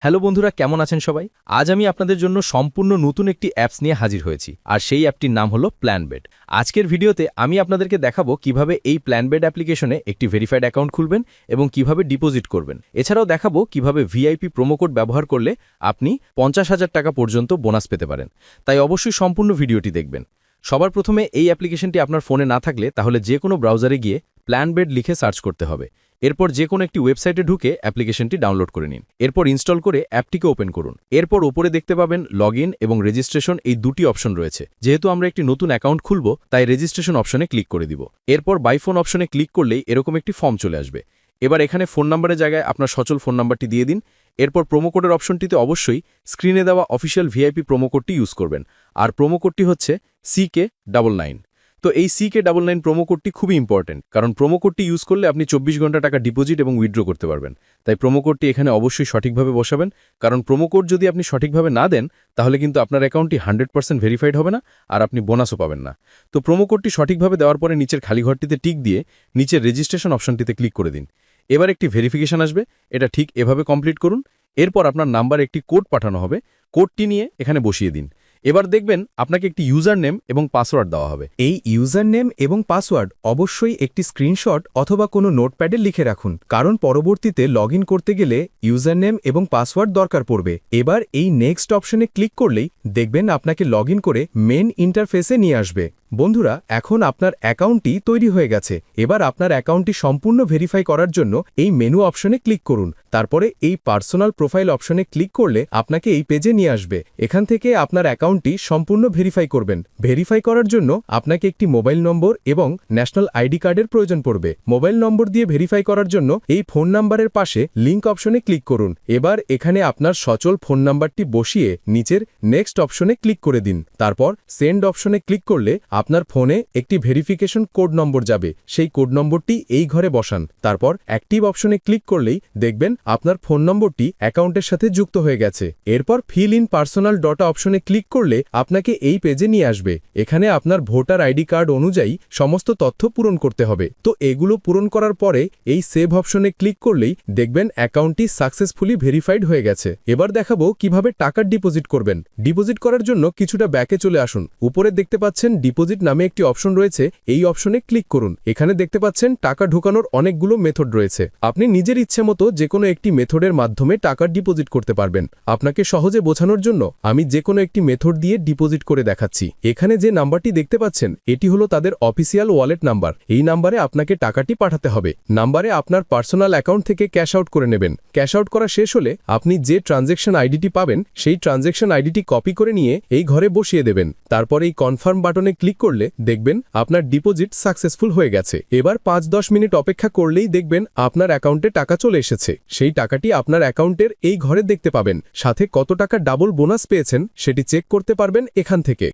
Hello বন্ধুরা, কেমন আছেন সবাই? আজ আমি আপনাদের জন্য সম্পূর্ণ নতুন একটি অ্যাপস নিয়ে হাজির হয়েছি, আর সেই অ্যাপটির নাম হলো প্ল্যানবেড। আজকের ভিডিওতে আমি আপনাদেরকে দেখাবো কিভাবে এই প্ল্যানবেড অ্যাপ্লিকেশনে একটি ভেরিফাইড অ্যাকাউন্ট খুলবেন এবং কিভাবে ডিপোজিট করবেন। এছাড়াও দেখাবো কিভাবে ভিআইপি প্রোমোকোড ব্যবহার করলে আপনি 50,000 টাকা পর্যন্ত বোনাস পেতে পারেন। তাই অবশ্যই সম্পূর্ণ ভিডিওটি দেখবেন। সবার প্রথমে এই অ্যাপ্লিকেশনটি আপনার ফোনে না থাকলে তাহলে যে কোনো ব্রাউজারে গিয়ে প্ল্যানবেড লিখে সার্চ করতে হবে। এরপর যে কোনো একটি ওয়েবসাইটে ঢুকে অ্যাপ্লিকেশনটি ডাউনলোড করে নিন। এরপর ইনস্টল করে অ্যাপটিকে ওপেন করুন। এরপর ওপরে দেখতে পাবেন লগইন এবং রেজিস্ট্রেশন, এই দুটি অপশন রয়েছে। যেহেতু আমরা একটি নতুন অ্যাকাউন্ট খুলব, তাই রেজিস্ট্রেশন অপশনে ক্লিক করে দিব। এরপর বাই ফোন অপশনে ক্লিক করলেই এরকম একটি ফর্ম চলে আসবে। এবার এখানে ফোন নাম্বারের জায়গায় আপনার সচল ফোন নাম্বারটি দিয়ে দিন। এরপর প্রোমোকোডের অপশনটিতে অবশ্যই স্ক্রিনে দেওয়া অফিসিয়াল ভিআইপি প্রোমোকোডটি ইউজ করবেন, আর প্রোমোকোডটি হচ্ছে CK99। তো এই CK99 প্রোমোকোডটি খুবই ইম্পর্টেন্ট, কারণ প্রোমোকোডটি ইউজ করলে আপনি 24 ঘন্টা টাকা ডিপোজিট এবং উইথড্র করতে পারবেন। তাই প্রোমোকোডটি এখানে অবশ্যই সঠিকভাবে বসাবেন, কারণ প্রোমোকোড যদি আপনি সঠিকভাবে না দেন তাহলে কিন্তু আপনার অ্যাকাউন্টটি 100% ভেরিফাইড হবে না, আর আপনি বোনাসও পাবেন না। তো প্রোমোকোডটি সঠিকভাবে দেওয়ার পরে নিচের খালি ঘরটিতে টিক দিয়ে নিচের রেজিস্ট্রেশন অপশনটিতে ক্লিক করে দিন। এবার একটি ভেরিফিকেশন আসবে, এটা ঠিক এভাবে কমপ্লিট করুন। এরপর আপনার নাম্বারে একটি কোড পাঠানো হবে, কোডটি নিয়ে এখানে বসিয়ে দিন। এবার দেখবেন আপনাকে একটি ইউজার নেম এবং পাসওয়ার্ড দেওয়া হবে। এই ইউজার নেম এবং পাসওয়ার্ড অবশ্যই একটি স্ক্রিনশট অথবা কোনো নোটপ্যাডে লিখে রাখুন, কারণ পরবর্তীতে লগ করতে গেলে ইউজার নেম এবং পাসওয়ার্ড দরকার পড়বে। এবার এই নেক্সট অপশনে ক্লিক করলেই দেখবেন আপনাকে লগ করে মেন ইন্টারফেসে নিয়ে আসবে। বন্ধুরা, এখন আপনার অ্যাকাউন্টটি তৈরি হয়ে গেছে। এবার আপনার অ্যাকাউন্টটি সম্পূর্ণ ভেরিফাই করার জন্য এই মেনু অপশনে ক্লিক করুন। তারপরে এই পার্সোনাল প্রোফাইল অপশনে ক্লিক করলে আপনাকে এই পেজে নিয়ে আসবে। এখান থেকে আপনার অ্যাকাউন্টটি সম্পূর্ণ ভেরিফাই করবেন। ভেরিফাই করার জন্য আপনাকে একটি মোবাইল নম্বর এবং ন্যাশনাল আইডি কার্ডের প্রয়োজন পড়বে। মোবাইল নম্বর দিয়ে ভেরিফাই করার জন্য এই ফোন নাম্বারের পাশে লিঙ্ক অপশনে ক্লিক করুন। এবার এখানে আপনার সচল ফোন নাম্বারটি বসিয়ে নিচের নেক্সট অপশনে ক্লিক করে দিন। তারপর সেন্ড অপশনে ক্লিক করলে আপনার ফোনে একটি ভেরিফিকেশন কোড নম্বর যাবে, সেই কোড নম্বরটি এই ঘরে বসান। তারপর অ্যাক্টিভ অপশনে ক্লিক করলেই দেখবেন আপনার ফোন নম্বরটি অ্যাকাউন্টের সাথে যুক্ত হয়ে গেছে। এরপর ফিল ইন পার্সোনাল ডটা অপশনে ক্লিক করলে আপনাকে এই পেজে নিয়ে আসবে। এখানে আপনার ভোটার আইডি কার্ড অনুযায়ী সমস্ত তথ্য পূরণ করতে হবে। তো এগুলো পূরণ করার পরে এই সেভ অপশনে ক্লিক করলেই দেখবেন অ্যাকাউন্টটি সাকসেসফুলি ভেরিফাইড হয়ে গেছে। এবার দেখাবো কিভাবে টাকা ডিপোজিট করবেন। ডিপোজিট করার জন্য কিছুটা ব্যাকে চলে আসুন। উপরে দেখতে পাচ্ছেন ডিপোজিট নামে একটি অপশন রয়েছে, এই অপশনে ক্লিক করুন। এখানে দেখতে পাচ্ছেন টাকা ঢোকানোর অনেকগুলো মেথড রয়েছে। আপনি নিজের ইচ্ছে মতো যে কোনো একটি মেথডের মাধ্যমে টাকা ডিপোজিট করতে পারবেন। আপনাকে সহজে বোঝানোর জন্য আমি যে কোনো একটি মেথড দিয়ে ডিপোজিট করে দেখাচ্ছি। এখানে যে নাম্বারটি দেখতে পাচ্ছেন এটি হলো তাদের অফিসিয়াল ওয়ালেট নাম্বার। এই নাম্বারে আপনাকে টাকাটি পাঠাতে হবে। নাম্বারে আপনার পার্সোনাল অ্যাকাউন্ট থেকে ক্যাশ আউট করে নেবেন। ক্যাশ আউট করা শেষ হলে আপনি যে ট্রানজ্যাকশন আইডিটি পাবেন সেই ট্রানজ্যাকশন আইডিটি কপি করে নিয়ে এই ঘরে বসিয়ে দেবেন। তারপর এই কনফার্ম বাটনে ক্লিক করলে দেখবেন আপনার ডিপোজিট সাকসেসফুল হয়ে গেছে। এবার 5-10 মিনিট অপেক্ষা করলেই দেখবেন আপনার অ্যাকাউন্টে টাকা চলে এসেছে। সেই টাকাটি আপনার অ্যাকাউন্টের এই ঘরে দেখতে পাবেন। সাথে কত টাকা ডাবল বোনাস পেয়েছেন সেটি চেক করতে পারবেন এখান থেকে।